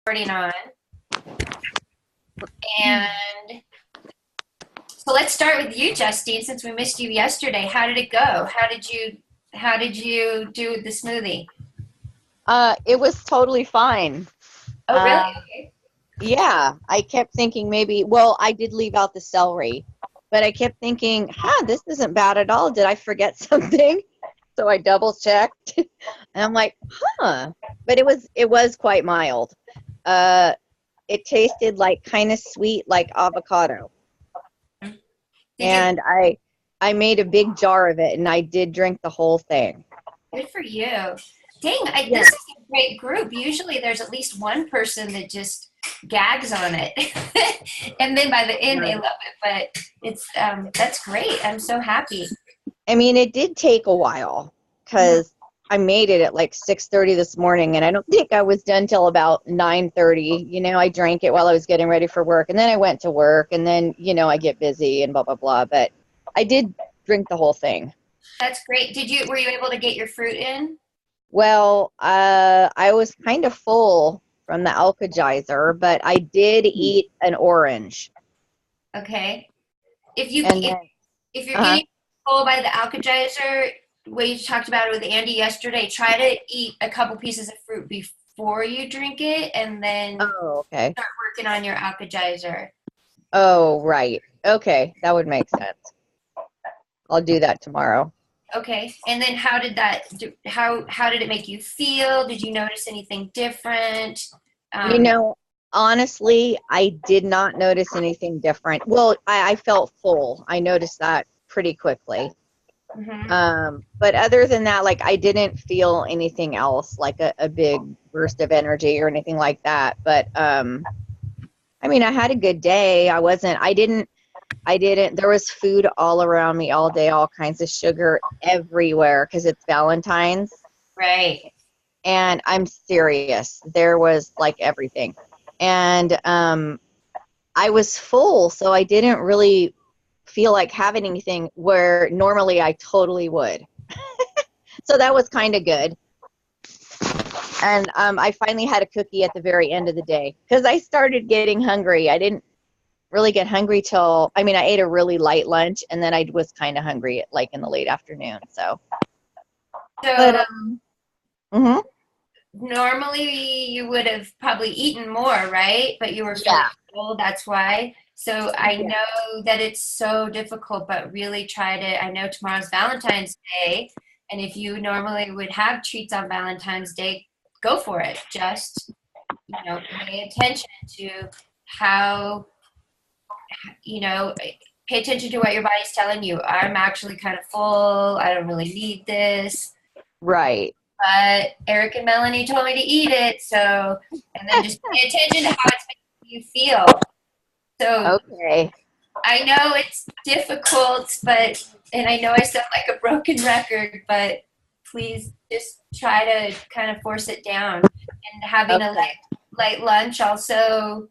recording on. And so let's start with you, Justine, since we missed you yesterday. How did it go? How did you do the smoothie? It was totally fine. Oh, really? Uh, Okay. yeah, I kept thinking I did leave out the celery, but I kept thinking, this isn't bad at all. Did I forget something? So I double checked and I'm like, but it was quite mild. Uh, it tasted like kind of sweet, like avocado. Did you? And I made a big jar of it and I did drink the whole thing. Good for you. Dang, Yeah. this is a great group. Usually there's at least one person that just gags on it. And then by the end they Right. love it. But it's that's great. I'm so happy. I mean, it did take a while Mhm. because I made it at like 6:30 this morning, and I don't think I was done till about 9:30. I drank it while I was getting ready for work, and then I went to work, and then I get busy and blah blah blah. But I did drink the whole thing. That's great. Were you able to get your fruit in? Well, I was kind of full from the Alka-Geyser, but I did eat an orange, Okay. If you and if then if you're uh getting full by the Alka-Geyser, we talked about it with Andy yesterday, try to eat a couple pieces of fruit before you drink it and then oh, okay. start working on your Alka-Geyser. Oh, right. Okay, that would make sense. I'll do that tomorrow. Okay. And then how did it make you feel? Did you notice anything different? You Um, know, honestly, I did not notice anything different. Well, I felt full. I noticed that pretty quickly. mhm. But other than that, like I didn't feel anything else, like a big burst of energy or anything like that. But I mean, I had a good day. I didn't, there was food all around me all day, all kinds of sugar everywhere because it's Valentine's. Right. And I'm serious. There was like everything. And I was full, so I didn't really feel like having anything where normally I totally would. So that was kind of good. And I finally had a cookie at the very end of the day because I started getting hungry. I didn't really get hungry till, I mean, I ate a really light lunch and then I was kind of hungry like in the late afternoon. So, but, So mhm. normally you would have probably eaten more, right? But you were feeling Yeah, full, that's why. So I yeah. know that it's so difficult, but really try to. I know tomorrow's Valentine's Day, and if you normally would have treats on Valentine's Day, go for it. Just, pay attention to how, you know, pay attention to what your body's telling you. I'm actually kind of full. I don't really need this. Right. But Eric and Melanie told me to eat it. So, and then just pay attention to how it's making you feel. So Okay. I know it's difficult, and I know I sound like a broken record, but please just try to kind of force it down. And having a Okay. light lunch also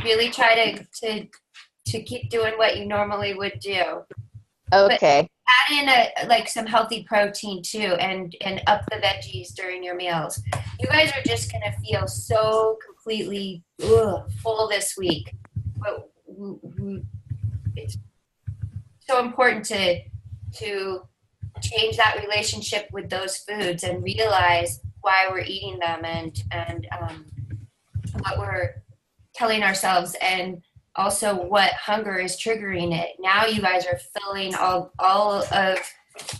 really try to keep doing what you normally would do. But Okay. add in like some healthy protein too, and up the veggies during your meals. You guys are just gonna feel so completely full this week. But it's so important to change that relationship with those foods and realize why we're eating them and what we're telling ourselves and also what hunger is triggering it. Now you guys are filling all of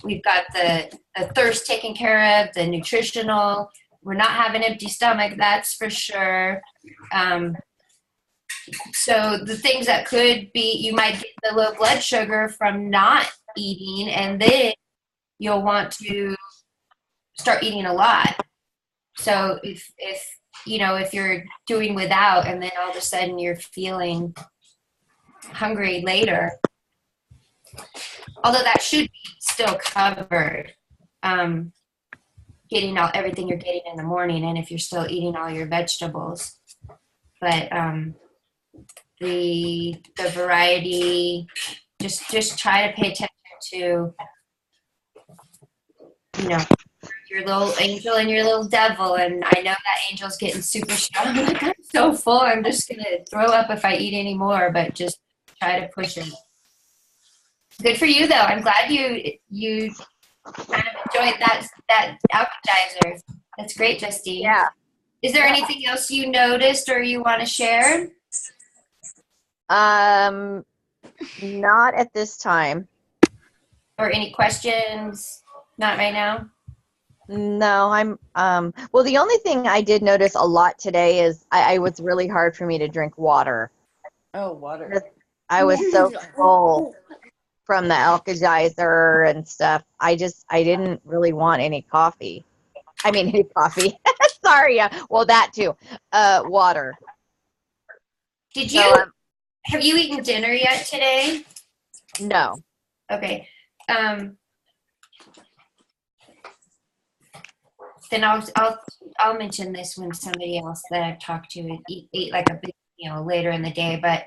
we've got the thirst taken care of, the nutritional. We're not having empty stomach, that's for sure. Um, so the things that could be, you might get the low blood sugar from not eating, and then you'll want to start eating a lot. So if you're doing without, and then all of a sudden you're feeling hungry later, although that should be still covered, um, getting all everything you're getting in the morning, and if you're still eating all your vegetables, but the variety, just try to pay attention to your little angel and your little devil, and I know that angel's getting super strong. Like, I'm so full, I'm just gonna throw up if I eat any more, but just try to push it. Good for you, though. I'm glad you kind of enjoyed that appetizer. That's great, Justine. Yeah. Is there anything else you noticed or you want to share? Not at this time. Or any questions? Not right now? No, well, the only thing I did notice a lot today is I was really hard for me to drink water. Oh, water. I was so full from the Alka-Seltzer and stuff. I didn't really want any coffee. I mean, any coffee. Sorry. Well, that too. Water. Did you have you eaten dinner yet today? No. Okay. Then I'll mention this when somebody else that I've talked to ate like a big meal later in the day. But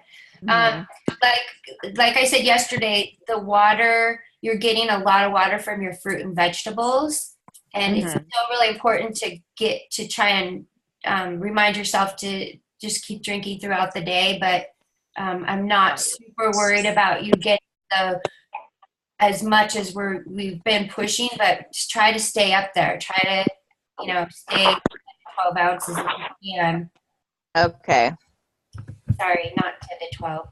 like I said yesterday, the water, you're getting a lot of water from your fruit and vegetables, and it's still really important to try and remind yourself to just keep drinking throughout the day. But I'm not super worried about you getting as much as we've been pushing, but just try to stay up there. Try to, stay 12 ounces if you can. Okay. Sorry, not 10 to 12.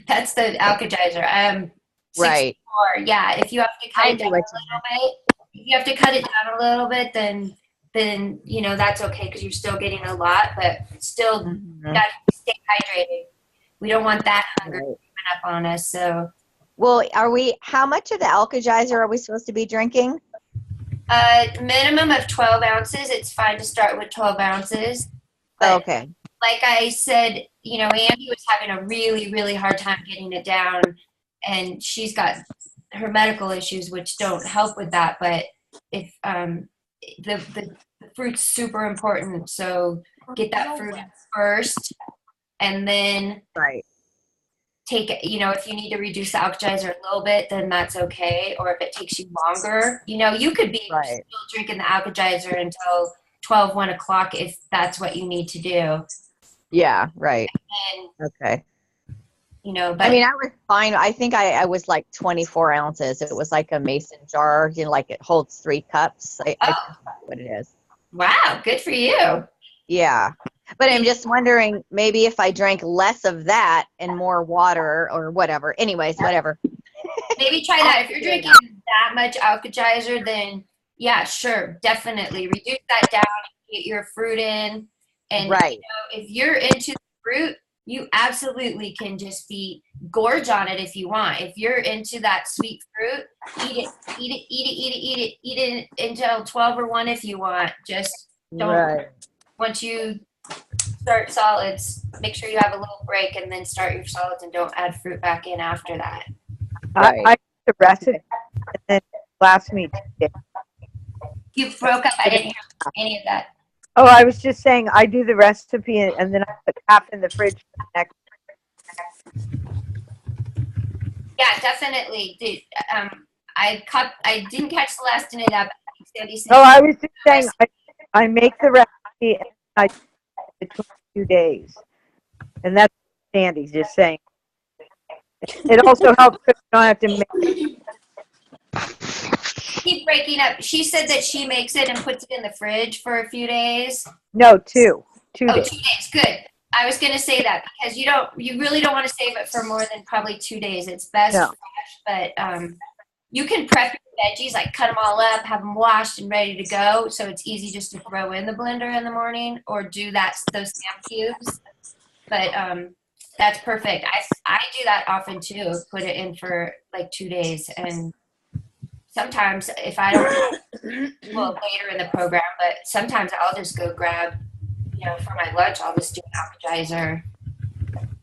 That's the Alka-Seltzer. 64. Right. Yeah, if you have to cut it down a little bit, if you have to cut it down a little bit, then that's okay because you're still getting a lot, but still got to stay hydrated. We don't want that hunger coming up on us. So, well, how much of the Alka-Seltzer are we supposed to be drinking? Minimum of 12 ounces. It's fine to start with 12 ounces. But okay. Like I said, Andy was having a really, really hard time getting it down, and she's got her medical issues, which don't help with that. But if the fruit's super important, so get that fruit first, and then take it. If you need to reduce the Alka-Seltzer a little bit, then that's okay. Or if it takes you longer, you could be still drinking the Alka-Seltzer until 12, 1 o'clock if that's what you need to do. Yeah, right. And, okay. But I mean, I was fine. I think I was like 24 ounces. It was like a mason jar, like it holds 3 cups. I think that's what it is. Wow, good for you. Yeah. But I'm just wondering, maybe if I drank less of that and more water or whatever. Anyways, whatever. Maybe try that. If you're drinking that much Alka-Seltzer, then yeah, sure, definitely reduce that down, get your fruit in. And if you're into the fruit, you absolutely can just gorge on it if you want. If you're into that sweet fruit, eat it until 12 or 1 if you want. Just don't, once you start solids, make sure you have a little break and then start your solids and don't add fruit back in after that. I the recipe and then last me 2 days. You broke up. I didn't hear any of that. Oh, I was just saying I do the recipe and then I put half in the fridge for the next. Yeah, definitely. I didn't catch the last end of that. Sandy said, I was just saying I make the recipe and I do it between 2 days, and that's Sandy's just saying. It also helps because you don't have to make it. Keep breaking up. She said that she makes it and puts it in the fridge for a few days. No, 2 days. 2 days. Good. I was going to say that because you really don't want to save it for more than probably 2 days. It's best fresh, but you can prep your veggies, like cut them all up, have them washed and ready to go. So it's easy just to throw in the blender in the morning or do those Sam cubes. But that's perfect. I do that often too. Put it in for like 2 days, and sometimes if I don't, later in the program, but sometimes I'll just go grab, for my lunch, I'll just do an appetizer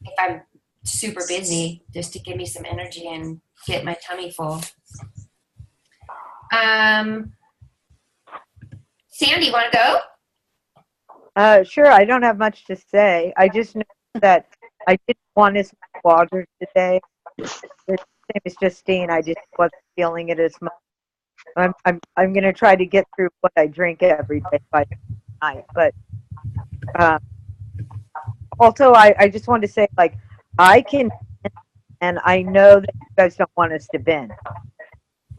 if I'm super busy, just to give me some energy and get my tummy full. Sandy, want to go? Sure. I don't have much to say. I just know that I didn't want as much water today. The same as Justine. I just wasn't feeling it as much. I'm going to try to get through what I drink every day by night. But uh, also, I just want to say, like, I can, and I know that you guys don't want us to binge.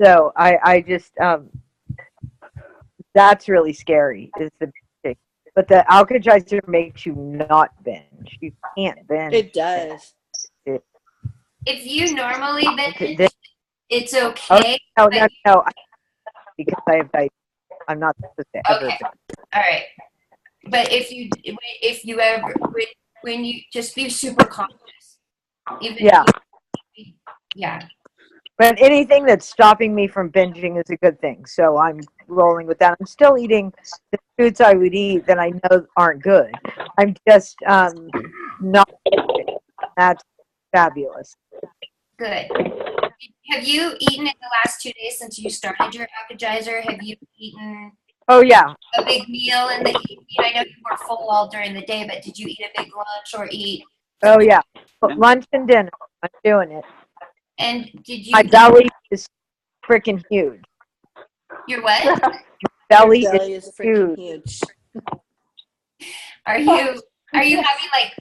So I just, that's really scary, is the binging. But the Alka-Seltzer makes you not binge. You can't binge. It does. If you normally binge, This- it's Oh, okay. no, but- no, because I have diabetes. I'm not supposed to ever Okay. binge. All right. But if you ever, when you just be super conscious. Even Yeah. Yeah. But anything that's stopping me from binging is a good thing. So I'm rolling with that. I'm still eating the foods I would eat that I know aren't good. I'm just not. That's fabulous. Good. Have you eaten in the last 2 days since you started your appetizer? Have you eaten Oh yeah. a big meal in the evening? I know you were full all during the day, but did you eat a big lunch or eat? Oh yeah. Lunch and dinner. I'm doing it. And did you My belly is freaking huge. your what? Belly, Your belly is freaking huge. huge. Are you having like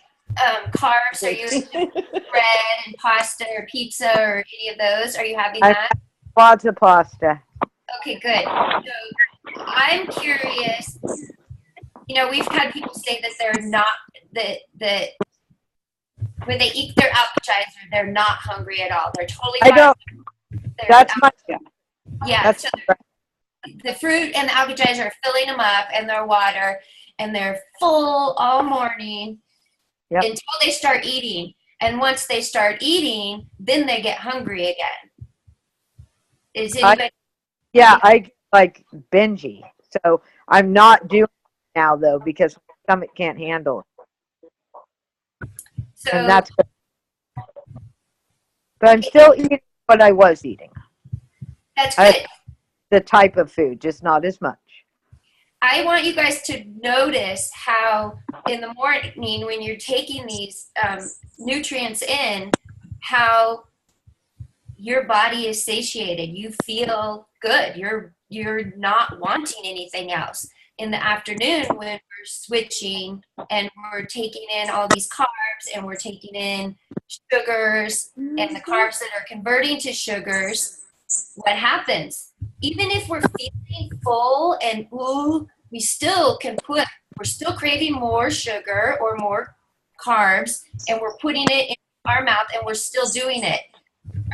carbs? Are you bread and pasta or pizza or any of those? Are you having that? Lots of pasta. Okay, good. So I'm curious. You know, we've had people say that they're not that when they eat their appetizer, they're not hungry at all. They're totally I fine. don't. That's my. Yeah. That's So the fruit and the appetizer are filling them up, and their water, and they're full all morning until they start eating. And once they start eating, then they get hungry again. Is anybody? I like bingy. So I'm not doing it now though because my stomach can't handle it. So And that's good. But I'm still eating what I was eating. that's good. The type of food, just not as much. I want you guys to notice how in the morning when you're taking these nutrients in, how your body is satiated. You feel good. You're not wanting anything else. In the afternoon when we're switching and we're taking in all these carbs and we're taking in sugars and the carbs that are converting to sugars, what happens? Even if we're feeling full and we still we're still craving more sugar or more carbs, and we're putting it in our mouth and we're still doing it.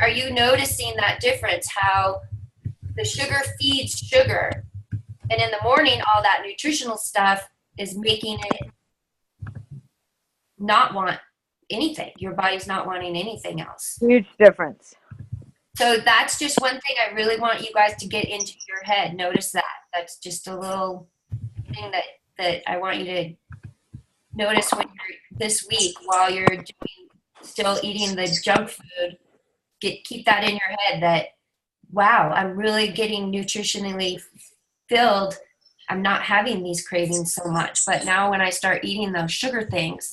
Are you noticing that difference? How the sugar feeds sugar, and in the morning, all that nutritional stuff is making it not want anything. Your body's not wanting anything else. Huge difference. So that's just one thing I really want you guys to get into your head. Notice that. That's just a little thing that I want you to notice when you're this week while you're still eating the junk food. Keep that in your head that, wow, I'm really getting nutritionally filled. I'm not having these cravings so much. But now when I start eating those sugar things,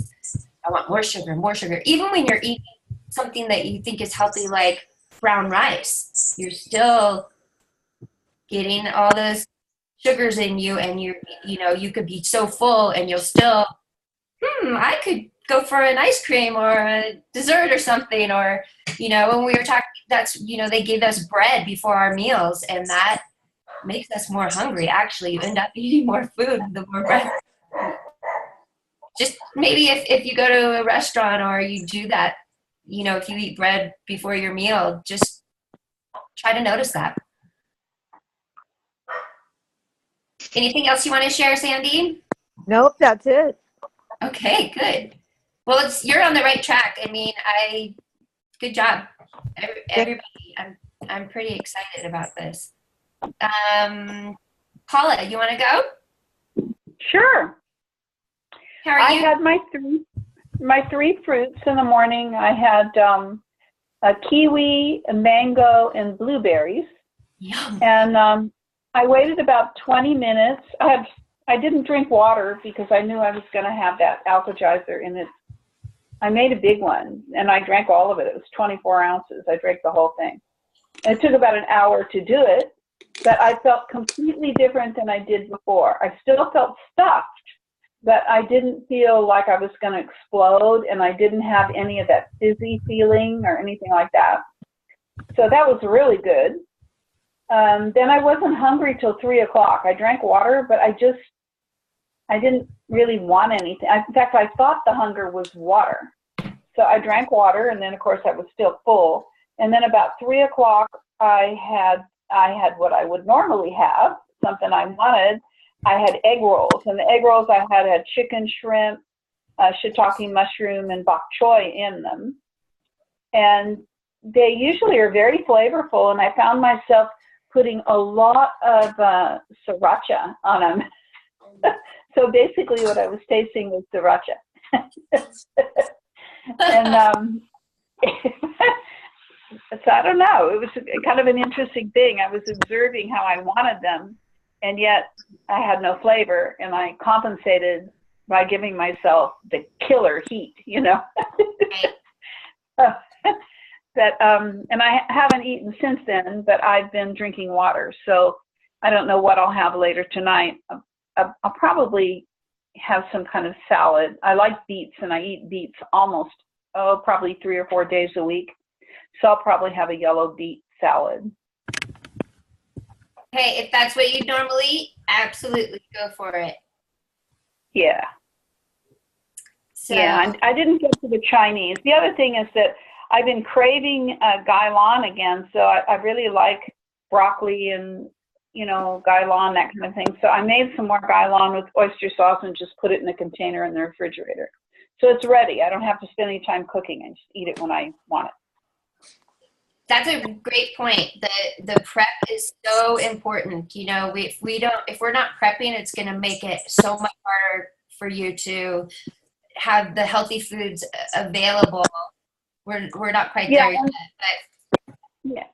I want more sugar, more sugar. Even when you're eating something that you think is healthy, like brown rice, you're still getting all those sugars in you, and you could be so full and you'll still, I could go for an ice cream or a dessert or something. Or, when we were talking, they gave us bread before our meals, and that makes us more hungry. Actually, you end up eating more food the more bread. Just maybe if you go to a restaurant or you do that, if you eat bread before your meal, just try to notice that. Anything else you want to share, Sandy? Nope, that's it. Okay, good. Well, you're on the right track. I mean, good job, everybody. I'm pretty excited about this. Paula, you want to go? Sure. How are I you? had my three fruits in the morning. I had a kiwi, a mango, and blueberries. Yum. And I waited about 20 minutes. I didn't drink water because I knew I was going to have that Alka-Seltzer in it. I made a big one, and I drank all of it. It was 24 ounces. I drank the whole thing. And it took about an hour to do it. but I felt completely different than I did before. I still felt stuffed, but I didn't feel like I was going to explode, and I didn't have any of that dizzy feeling or anything like that. So that was really good. Then I wasn't hungry till 3 o'clock. I drank water, but I didn't really want anything. In fact, I thought the hunger was water. So I drank water, and then of course I was still full. And then about 3 o'clock, I had what I would normally have, something I wanted. I had egg rolls, and the egg rolls I had chicken, shrimp, shiitake mushroom, and bok choy in them. And they usually are very flavorful, and I found myself putting a lot of sriracha on them. So basically what I was tasting was sriracha. And so I don't know, it was kind of an interesting thing. I was observing how I wanted them, and yet I had no flavor, and I compensated by giving myself the killer heat, you know. And I haven't eaten since then, but I've been drinking water, so I don't know what I'll have later tonight. I'll probably have some kind of salad. I like beets, and I eat beets almost, probably 3 or 4 days a week. So I'll probably have a yellow beet salad. Hey, if that's what you normally eat, absolutely go for it. Yeah. So, yeah, I didn't get to the Chinese. The other thing is that I've been craving gailan again, so I really like broccoli and, you know, gailan, that kind of thing. So I made some more gailan with oyster sauce and just put it in a container in the refrigerator. So it's ready. I don't have to spend any time cooking. I just eat it when I want it. that's a great point. The prep is so important. You know, if we're not prepping, it's going to make it so much harder for you to have the healthy foods available. We're not quite there yet, but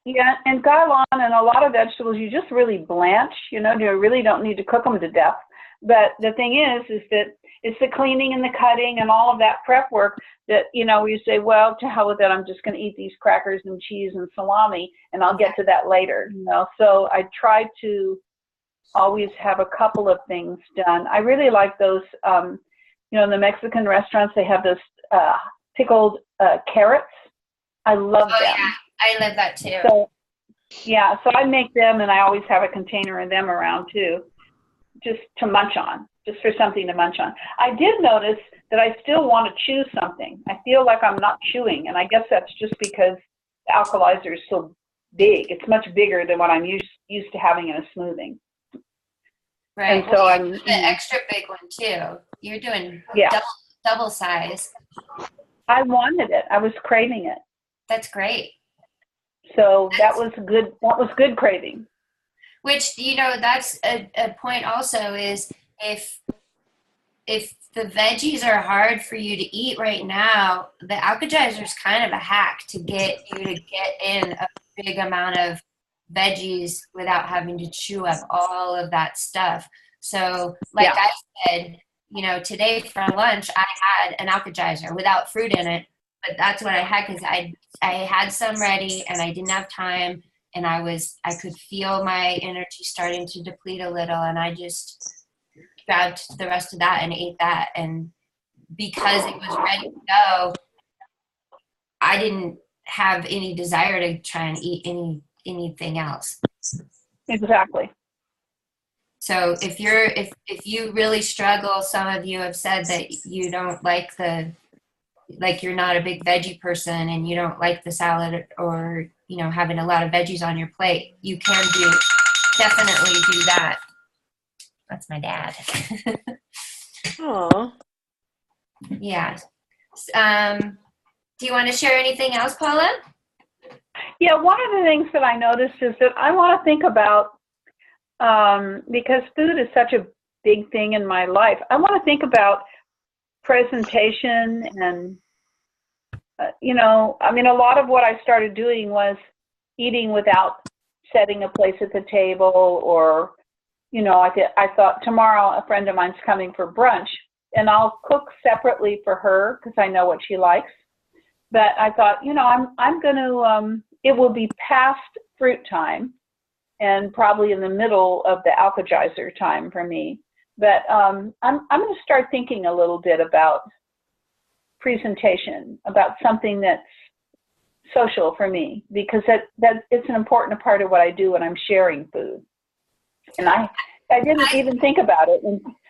yeah, and gailan and a lot of vegetables you just really blanch. You know, you really don't need to cook them to death. But the thing is that it's the cleaning and the cutting and all of that prep work that, you know, you say, well, to hell with it, I'm just going to eat these crackers and cheese and salami, and I'll get to that later, you know. So I try to always have a couple of things done. I really like those, you know, in the Mexican restaurants, they have those pickled carrots. I love them. Yeah, I love that too. So, yeah, so I make them, and I always have a container of them around too, just to munch on, just for something to munch on. I did notice that I still want to chew something. I feel like I'm not chewing, and I guess that's just because the alkalizer is so big. It's much bigger than what I'm used to having in a smoothing. Right. And so I'm the extra big one too. You're doing double size. I wanted it. I was craving it. That's great. So that was good. That was good craving. Which, you know, that's a point also, is if the veggies are hard for you to eat right now, the Alka-Geyser is kind of a hack to get you to get in a big amount of veggies without having to chew up all of that stuff. So like I said, you know, today for lunch, I had an Alka-Geyser without fruit in it, but that's what I had because I had some ready and I didn't have time, and I could feel my energy starting to deplete a little, and I just grabbed the rest of that and ate that. And because it was ready to go, I didn't have any desire to try and eat anything else. Exactly. So if you really struggle, some of you have said that you don't like you're not a big veggie person and you don't like the salad or, you know, having a lot of veggies on your plate, you can definitely do that. That's my dad. Aww. Yeah. Do you want to share anything else, Paula? Yeah, one of the things that I noticed is that I want to think about, because food is such a big thing in my life, I want to think about presentation and, you know, I mean, a lot of what I started doing was eating without setting a place at the table, or, you know, I thought tomorrow a friend of mine's coming for brunch, and I'll cook separately for her because I know what she likes. But I thought, you know, I'm going to, it will be past fruit time, and probably in the middle of the alkagizer time for me. But I'm going to start thinking a little bit about presentation, about something that's social for me, because that it's an important part of what I do when I'm sharing food. And I didn't even think about it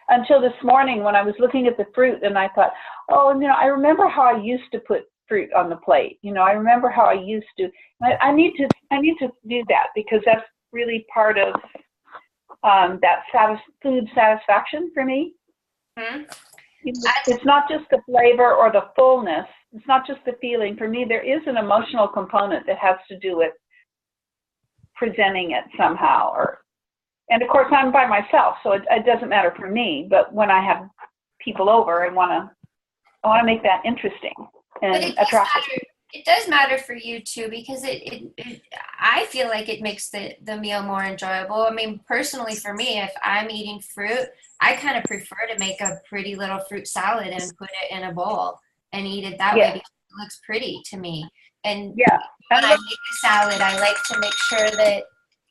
until this morning when I was looking at the fruit, and I thought, oh, you know, I remember how I used to put fruit on the plate. You know, I remember how I used to. I need to do that, because that's really part of that food satisfaction for me. Mm-hmm. It's not just the flavor or the fullness. It's not just the feeling. For me, there is an emotional component that has to do with presenting it somehow. And of course, I'm by myself, so it doesn't matter for me. But when I have people over, I want to make that interesting and attractive. It does matter for you too, because I feel like it makes the meal more enjoyable. I mean, personally for me, if I'm eating fruit, I kind of prefer to make a pretty little fruit salad and put it in a bowl and eat it that way, because it looks pretty to me. And when I make a salad, I like to make sure that,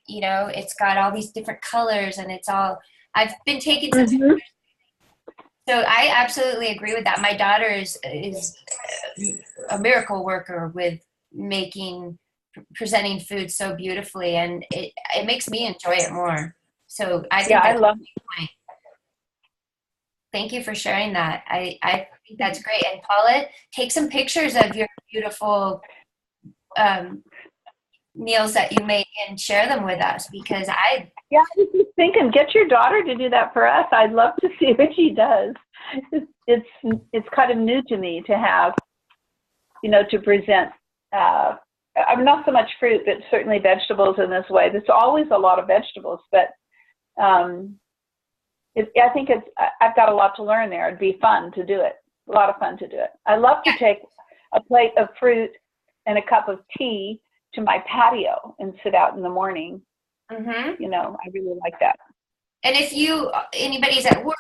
you know, it's got all these different colors, and it's all, I've been taking some pictures. So I absolutely agree with that. My daughter is a miracle worker with presenting food so beautifully, and it makes me enjoy it more. So I think I love it. Thank you for sharing that. I think that's great. And Paula, take some pictures of your beautiful meals that you make and share them with us, because I was just thinking, get your daughter to do that for us. I'd love to see what she does. It's kind of new to me to have, you know, to present. I'm not so much fruit, but certainly vegetables in this way. There's always a lot of vegetables, but I think I've got a lot to learn there. It'd be fun to do it. A lot of fun to do it. I love to take a plate of fruit and a cup of tea to my patio and sit out in the morning. You know, I really like that. And if anybody's at work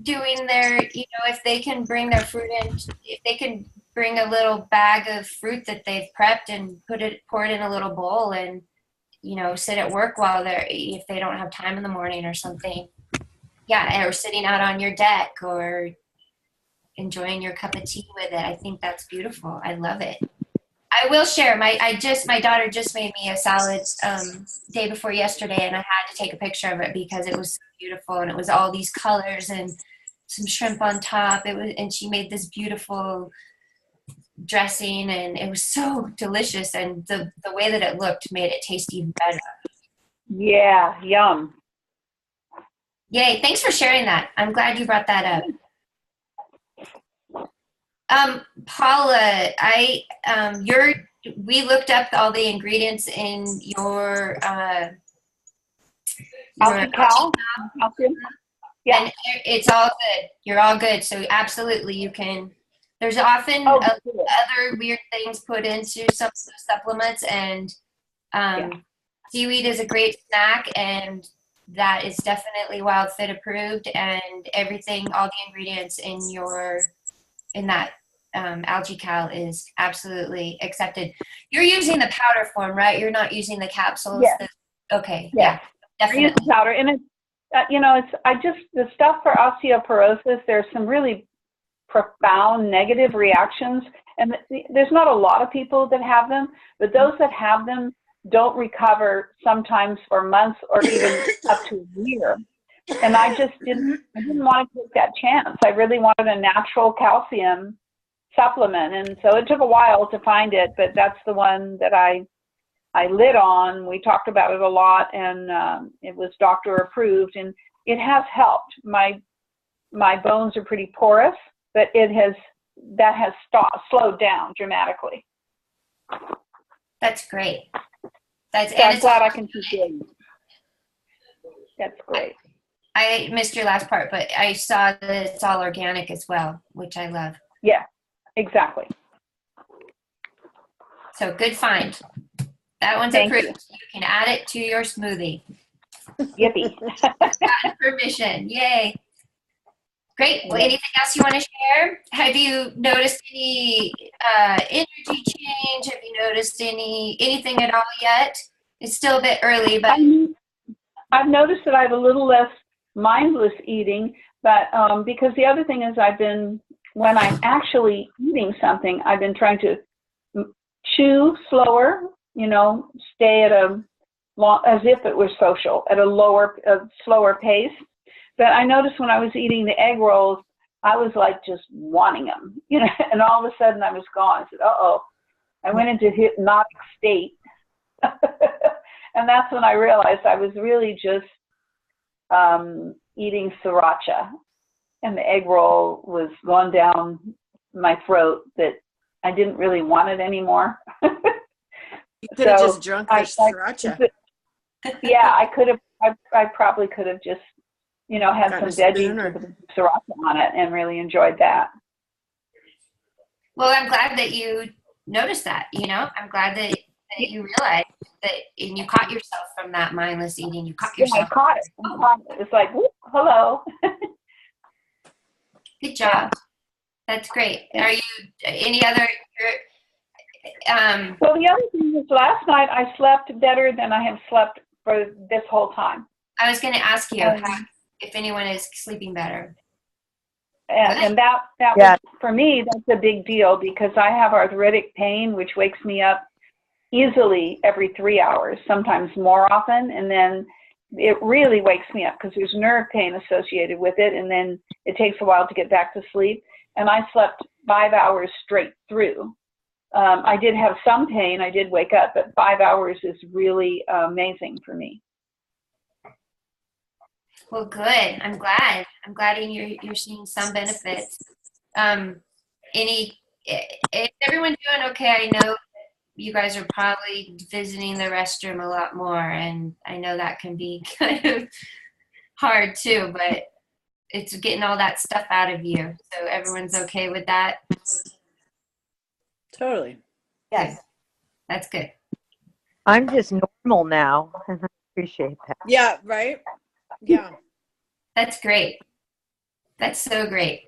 doing their, you know, if they can bring their fruit in, if they can bring a little bag of fruit that they've prepped and pour it in a little bowl, and, you know, sit at work if they don't have time in the morning or something. Yeah, or sitting out on your deck or enjoying your cup of tea with it. I think that's beautiful. I love it. I will share. My daughter just made me a salad day before yesterday, and I had to take a picture of it because it was so beautiful, and it was all these colors and some shrimp on top. And she made this beautiful dressing, and it was so delicious. And the way that it looked made it taste even better. Yeah, yum. Yay! Thanks for sharing that. I'm glad you brought that up. Paula, we looked up all the ingredients in your calcium. Yeah, and it's all good. You're all good. So absolutely, you can. There's often other weird things put into some supplements, and seaweed is a great snack, and that is definitely Wild Fit approved, and everything, all the ingredients in that algae cal is absolutely accepted. You're using the powder form, right? You're not using the capsules? Yes. Okay. Yeah, definitely. I use the powder, and it's, you know, the stuff for osteoporosis, there's some really profound negative reactions, and there's not a lot of people that have them, but those that have them don't recover sometimes for months or even up to a year. And I didn't want to take that chance. I really wanted a natural calcium supplement, and so it took a while to find it, but that's the one that I lit on. We talked about it a lot, and it was doctor approved, and it has helped. My bones are pretty porous, but that has slowed down dramatically. That's great. I'm glad I can keep doing it. That's great. I missed your last part, but I saw that it's all organic as well, which I love. Yeah, exactly. So good find. That one's approved. You can add it to your smoothie. Yippee. Got permission. Yay. Great. Well, anything else you want to share? Have you noticed any energy change? Have you noticed anything at all yet? It's still a bit early, but I've noticed that I have a little less mindless eating, but because the other thing is when I'm actually eating something, I've been trying to chew slower, stay at as if it was social, at a slower pace. But I noticed when I was eating the egg rolls, I was like just wanting them, and all of a sudden I was gone. I said, uh-oh, I went into hypnotic state. And that's when I realized I was really just eating sriracha, and the egg roll was going down my throat that I didn't really want it anymore. You could have just drunk the sriracha. Yeah, I could have. I probably could have just, had some veggies with sriracha on it and really enjoyed that. Well, I'm glad that you noticed that. I'm glad that you realized that, and you caught yourself from that mindless eating. You caught yourself. Yeah, I caught it. It's like, whoop, hello. Good job. That's great. Are you any other? Well, the other thing is, last night I slept better than I have slept for this whole time. I was going to ask you if anyone is sleeping better. And that Yeah. was, for me, that's a big deal because I have arthritic pain, which wakes me up easily every 3 hours, sometimes more often. And then it really wakes me up because there's nerve pain associated with it. And then it takes a while to get back to sleep. And I slept 5 hours straight through. I did have some pain. I did wake up, but 5 hours is really amazing for me. Well, good. I'm glad you're seeing some benefits. Is everyone doing okay? I know you guys are probably visiting the restroom a lot more, and I know that can be kind of hard too, but it's getting all that stuff out of you. So everyone's okay with that? Totally. Yes. That's good. I'm just normal now, and I appreciate that. Yeah, right? Yeah. That's great. That's so great.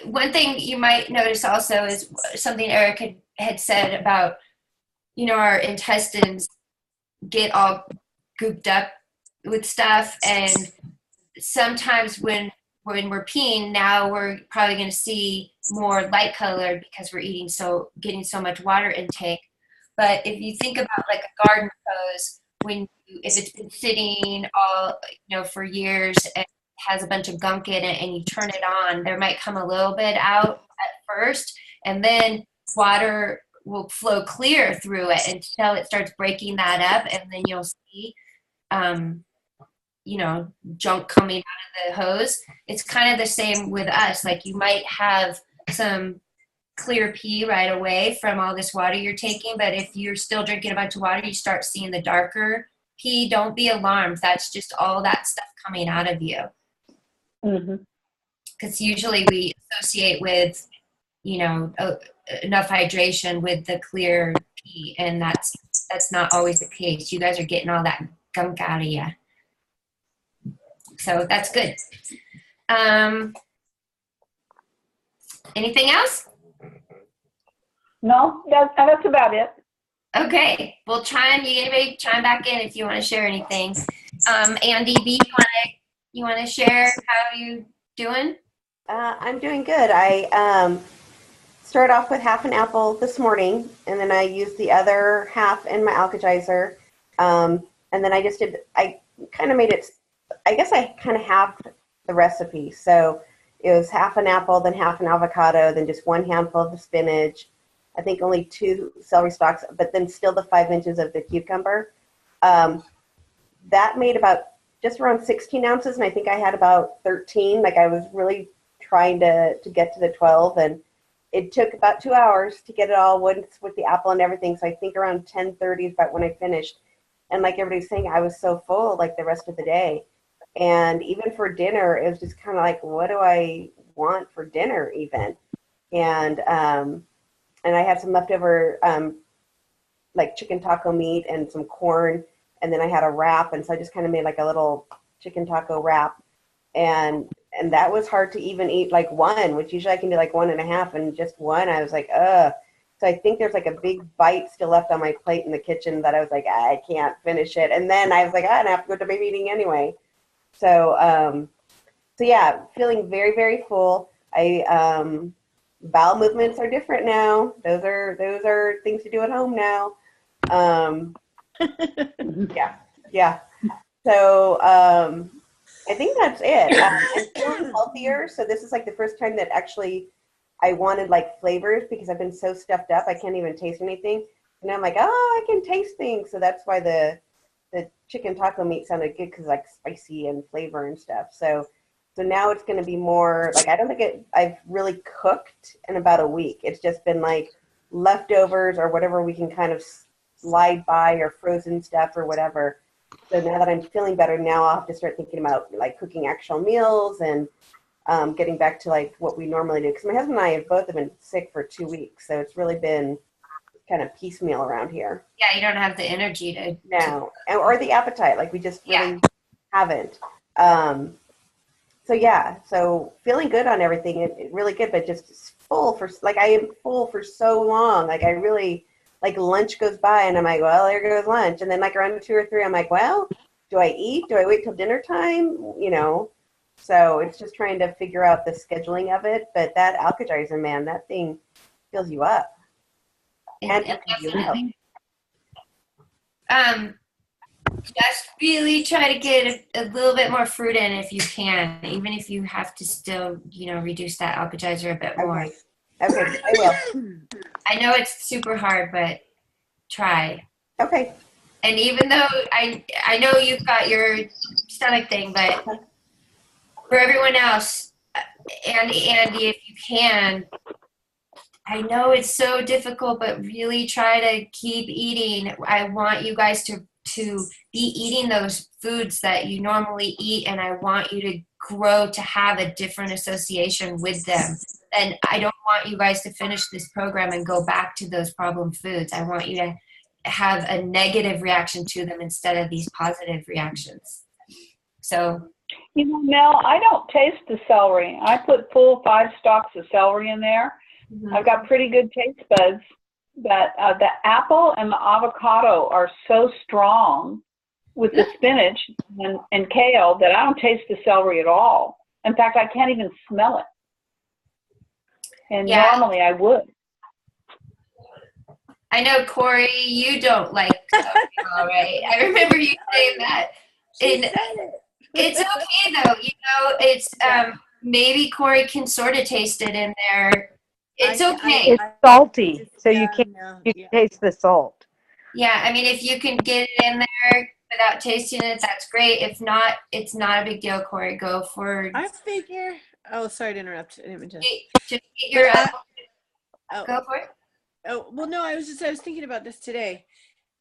One thing you might notice also is something Eric had said about, our intestines get all gooped up with stuff, and sometimes when we're peeing, now we're probably going to see more light colored because we're getting so much water intake. But if you think about like a garden hose, if it's been sitting all for years and has a bunch of gunk in it, and you turn it on, there might come a little bit out at first, and then water will flow clear through it until it starts breaking that up, and then you'll see junk coming out of the hose. It's kind of the same with us. Like, you might have some clear pee right away from all this water you're taking, but if you're still drinking a bunch of water, you start seeing the darker pee. Don't be alarmed. That's just all that stuff coming out of you. Because usually we associate with enough hydration with the clear pee, and that's not always the case. You guys are getting all that gunk out of you, so that's good. Anything else? No, that's about it. Okay, well, anybody chime back in if you want to share anything. Andy B, you want to share how you doing? I'm doing good. I started off with half an apple this morning, and then I used the other half in my alkalizer. And then I kind of made it, I guess I kind of halved the recipe. So it was half an apple, then half an avocado, then just one handful of the spinach, I think only 2 celery stalks, but then still the 5 inches of the cucumber. That made about just around 16 ounces, and I think I had about 13. Like, I was really trying to get to the 12, and it took about 2 hours to get it all once with the apple and everything. So I think around 10:30 is about when I finished. And like everybody's saying, I was so full like the rest of the day. And even for dinner, it was just kind of like, what do I want for dinner even? And I had some leftover like chicken taco meat and some corn, and then I had a wrap, and so I just kind of made like a little chicken taco wrap, and that was hard to even eat like one, which usually I can do like 1.5, and just one, I was like, ugh. So I think there's like a big bite still left on my plate in the kitchen that I was like, I can't finish it. And then I was like, I have to go to baby eating anyway. So, so yeah, feeling very, very full. Bowel movements are different now. Those are things to do at home now. Yeah. So, I think that's it. I'm feeling healthier. So this is like the first time that actually I wanted like flavors because I've been so stuffed up. I can't even taste anything. And I'm like, oh, I can taste things. So that's why the chicken taco meat sounded good because like spicy and flavor and stuff. So now it's going to be more like, I don't think I've really cooked in about a week. It's just been like leftovers or whatever we can kind of slide by or frozen stuff or whatever. So now that I'm feeling better, now I'll have to start thinking about like cooking actual meals and getting back to like what we normally do. Because my husband and I have both been sick for 2 weeks. So it's really been kind of piecemeal around here. Yeah, you don't have the energy to. No, or the appetite. Like we just really haven't. So yeah, so feeling good on everything. It really good, but just full for like I am full for so long. Like I really like lunch goes by and I'm like, well, there goes lunch. And then like around 2 or 3, I'm like, well, do I eat? Do I wait till dinner time? You know, so it's just trying to figure out the scheduling of it. But that Alka-Seltzer, man, that thing fills you up. And it Definitely. Just really try to get a little bit more fruit in if you can, even if you have to still, reduce that Alka-Seltzer a bit more. Okay, I will. I know it's super hard, but try. Okay. And even though I know you've got your stomach thing, but for everyone else, Andy, if you can, I know it's so difficult, but really try to keep eating. I want you guys to be eating those foods that you normally eat, and I want you to grow to have a different association with them. And I don't want you guys to finish this program and go back to those problem foods. I want you to have a negative reaction to them instead of these positive reactions. So, Mel, I don't taste the celery. I put full 5 stalks of celery in there. Mm-hmm. I've got pretty good taste buds. But the apple and the avocado are so strong with the spinach and kale that I don't taste the celery at all. In fact, I can't even smell it. And normally I would. I know, Corey, you don't like celery, all right? I remember you saying that. It's okay, though. It's maybe Corey can sort of taste it in there. It's okay. It's salty, so you can taste the salt. Yeah, I mean, if you can get it in there without tasting it, that's great. If not, it's not a big deal, Corey. Go for. I figure. Oh, sorry to interrupt. I didn't mean to. Just get your. Go for it. Oh well, no. I was thinking about this today,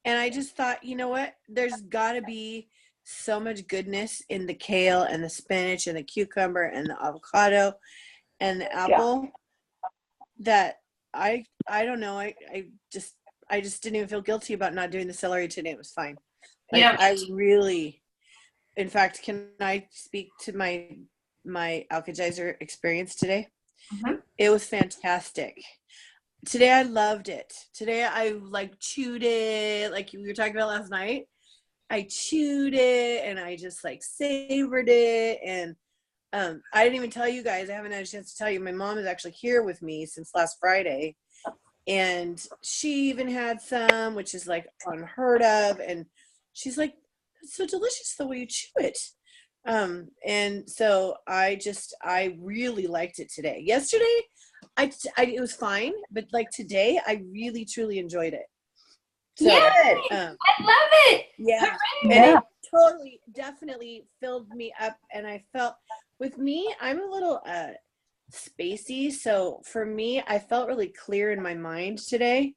and I just thought, you know what? There's got to be so much goodness in the kale and the spinach and the cucumber and the avocado and the apple. Yeah. That I don't know. I just didn't even feel guilty about not doing the celery today. It was fine. Like, I really, in fact, can I speak to my Alka-Seltzer experience today? Mm-hmm. It was fantastic. Today I loved it. Today I chewed it like we were talking about last night. I chewed it and I just savored it, and I didn't even tell you guys. I haven't had a chance to tell you. My mom is actually here with me since last Friday, and she even had some, which is unheard of. And she's like, "It's so delicious the way you chew it." And so I really liked it today. Yesterday, it was fine, but today, I really truly enjoyed it. So, I love it. Yeah, and it totally, definitely filled me up, and I felt. With me, I'm a little spacey, so for me, I felt really clear in my mind today,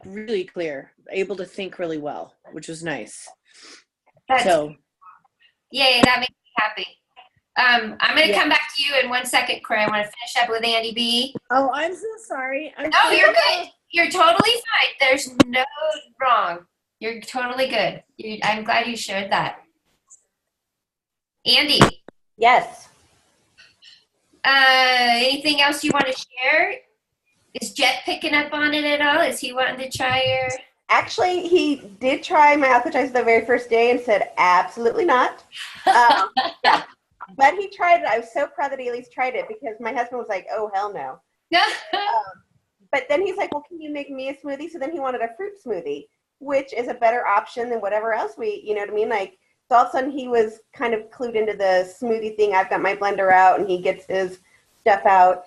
really clear, able to think really well, which was nice. Yay, that makes me happy. I'm going to come back to you in 1 second, Corey. I want to finish up with Andy B. Oh, I'm so sorry. No, you're good. You're totally fine. There's no wrong. You're totally good. I'm glad you shared that. Andy. Yes. Anything else you want to share? Is Jet picking up on it at all? Is he wanting to try your? Actually, he did try my appetizer the very first day and said, absolutely not. Yeah. But he tried it. I was so proud that he at least tried it because my husband was like, oh, hell no. But then he's like, well, can you make me a smoothie? So then he wanted a fruit smoothie, which is a better option than whatever else we, you know what I mean? Like, so all of a sudden he was kind of clued into the smoothie thing. I've got my blender out and he gets his stuff out.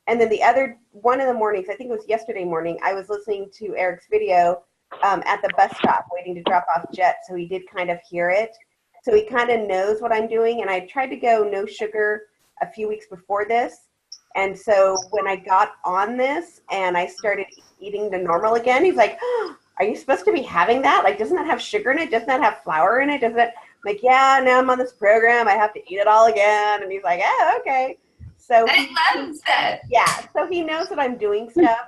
And then the other one of the mornings, I think it was yesterday morning, I was listening to Eric's video at the bus stop waiting to drop off Jet. So he did kind of hear it. So he kind of knows what I'm doing. And I tried to go no sugar a few weeks before this. And so when I got on this and I started eating the normal again, he's like, oh, are you supposed to be having that? Like, doesn't that have sugar in it? Doesn't that have flour in it? Doesn't it? I'm like, yeah, now I'm on this program. I have to eat it all again. And he's like, oh, okay. So I love that. yeah, so he knows that I'm doing stuff.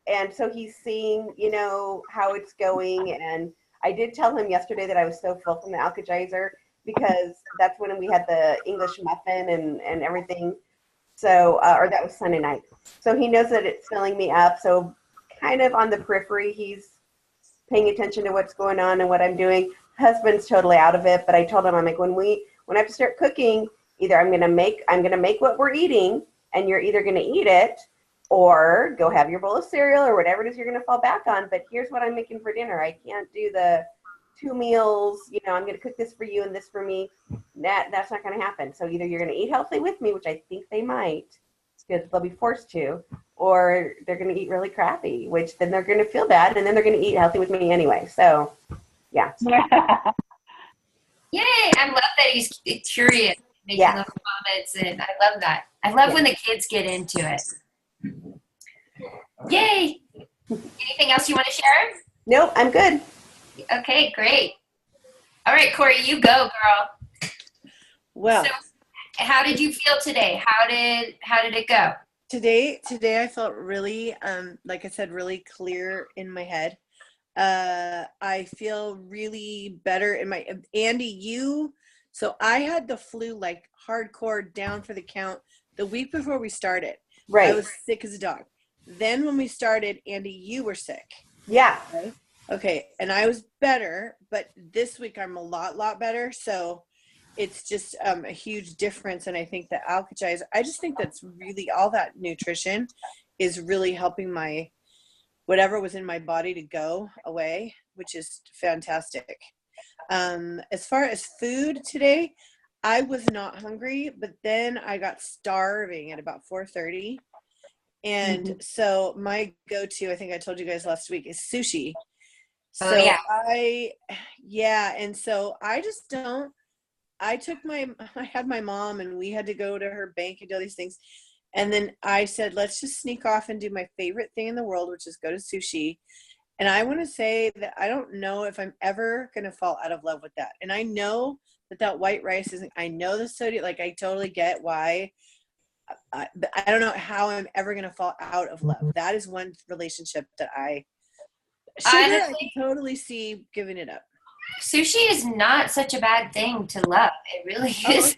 And so he's seeing, you know, how it's going. And I did tell him yesterday that I was so full from the Alka-Geyser because that's when we had the English muffin and everything. So, or that was Sunday night. So he knows that it's filling me up. So kind of on the periphery, he's paying attention to what's going on and what I'm doing. Husband's totally out of it, but I told him, I'm like, when I have to start cooking, either I'm gonna make what we're eating, and you're either gonna eat it, or go have your bowl of cereal or whatever it is you're gonna fall back on. But here's what I'm making for dinner. I can't do the 2 meals. You know, I'm gonna cook this for you and this for me. That's not gonna happen. So either you're gonna eat healthy with me, which I think they might, because they'll be forced to, or they're gonna eat really crappy, which then they're gonna feel bad, and then they're gonna eat healthy with me anyway. So, yeah. Yay! I love that he's curious, making those comments, and I love that. I love when the kids get into it. Yay! Anything else you want to share? Nope, I'm good. Okay, great. All right, Corey, you go, girl. Well, so, how did you feel today? How did it go? Today I felt really, like I said, really clear in my head. I feel really better in my, Andy, so I had the flu like hardcore down for the count the week before we started. Right. I was sick as a dog. Then when we started, Andy, you were sick. Yeah. Right? Okay. And I was better, but this week I'm a lot better. So it's just a huge difference. And I think that Alka-Geyser, I just think that's really, all that nutrition is really helping my, whatever was in my body to go away, which is fantastic. As far as food today, I was not hungry, but then I got starving at about 4:30. And so my go-to, I think I told you guys last week, is sushi. So and so I just don't, I had my mom and we had to go to her bank and do all these things. And then I said, let's just sneak off and do my favorite thing in the world, which is go to sushi. And I want to say that I don't know if I'm ever going to fall out of love with that. And I know that white rice isn't, I know the sodium, like I totally get why, but I don't know how I'm ever going to fall out of love. That is one relationship that I can totally see giving it up. Sushi is not such a bad thing to love. It really isn't.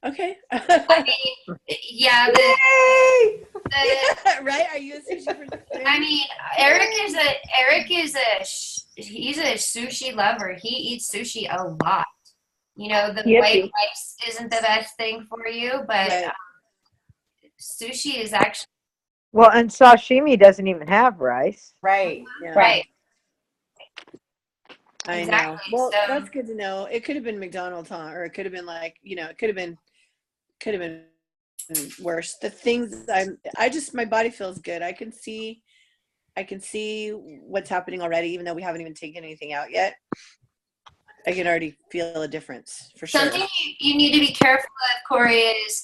Okay. I mean, yeah. Right? Are you a sushi person? I mean, Eric he's a sushi lover. He eats sushi a lot. You know, the white rice isn't the best thing for you, but sushi is actually. Well, and sashimi doesn't even have rice. Right. Yeah. Right. I know. Well, that's good to know. It could have been McDonald's, huh? Or it could have been like, you know, it could have been worse. The things my body feels good. I can see what's happening already, even though we haven't even taken anything out yet. I can already feel a difference for sure. Something you need to be careful of, Corey, is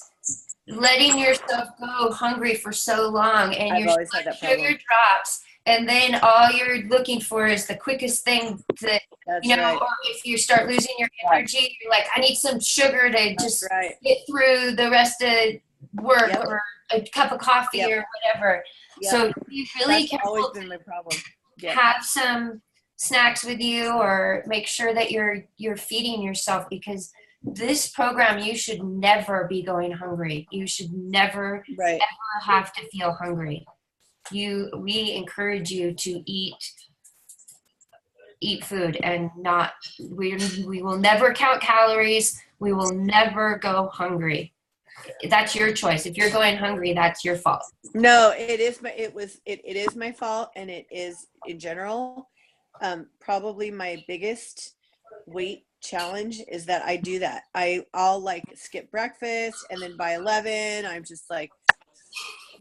letting yourself go hungry for so long, and your sugar drops, and then all you're looking for is the quickest thing to, or if you start losing your energy, you're like, I need some sugar to just get through the rest of work or a cup of coffee or whatever. So be really careful. That's always been my problem. Have some snacks with you, or make sure that you're feeding yourself, because this program, you should never be going hungry. You should never Right. ever have to feel hungry. We encourage you to eat food and not, we will never count calories. We will never go hungry. That's your choice. If you're going hungry, that's your fault. No, it is my fault, and it is in general probably my biggest weight challenge is that I do that. I'll like skip breakfast, and then by 11 I'm just like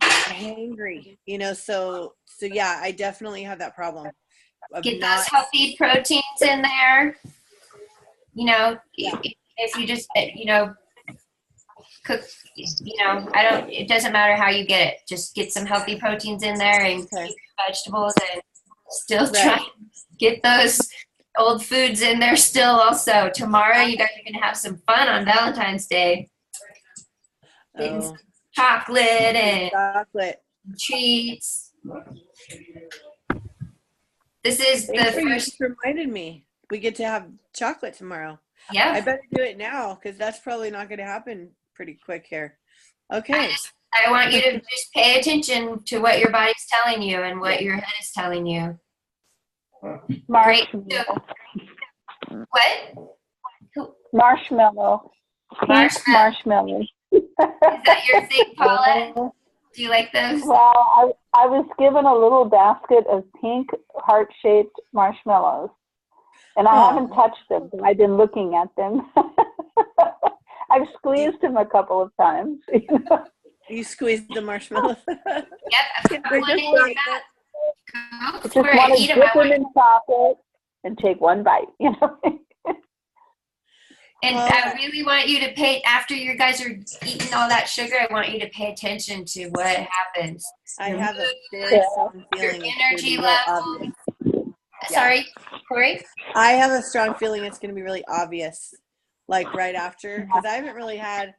hangry, you know. So yeah, I definitely have that problem of Get not those healthy proteins in there. You know, Yeah. if you just, you know, cook, you know, it doesn't matter how you get it. Just get some healthy proteins in there and Okay. keep your vegetables, and still Right. try and get those old foods in there still also. Tomorrow you guys are going to have some fun on Valentine's Day. Getting some chocolate and chocolate. treats. This is Thanks the for you first, just reminded me. We get to have chocolate tomorrow. yeah. I better do it now because that's probably not going to happen pretty quick here. Okay. I want you to just pay attention to what your body's telling you and what your head is telling you. Great. Marshmallow. What? Marshmallow. Pink marshmallow. Is that your thing, Paula? Do you like those? Well, I was given a little basket of pink heart-shaped marshmallows, and I haven't touched them, but I've been looking at them. I've squeezed them a couple of times. You squeezed the marshmallow. Yep. They're just like that. Go I just for want it. to Eat dip them. them in chocolate and take one bite, you know. And I really want you to pay, after you guys are eating all that sugar, I want you to pay attention to what happens. I have a very Yeah. strong Your feeling energy it's level. obvious. Sorry, Corey? I have a strong feeling it's going to be really obvious, like right after, because I haven't really had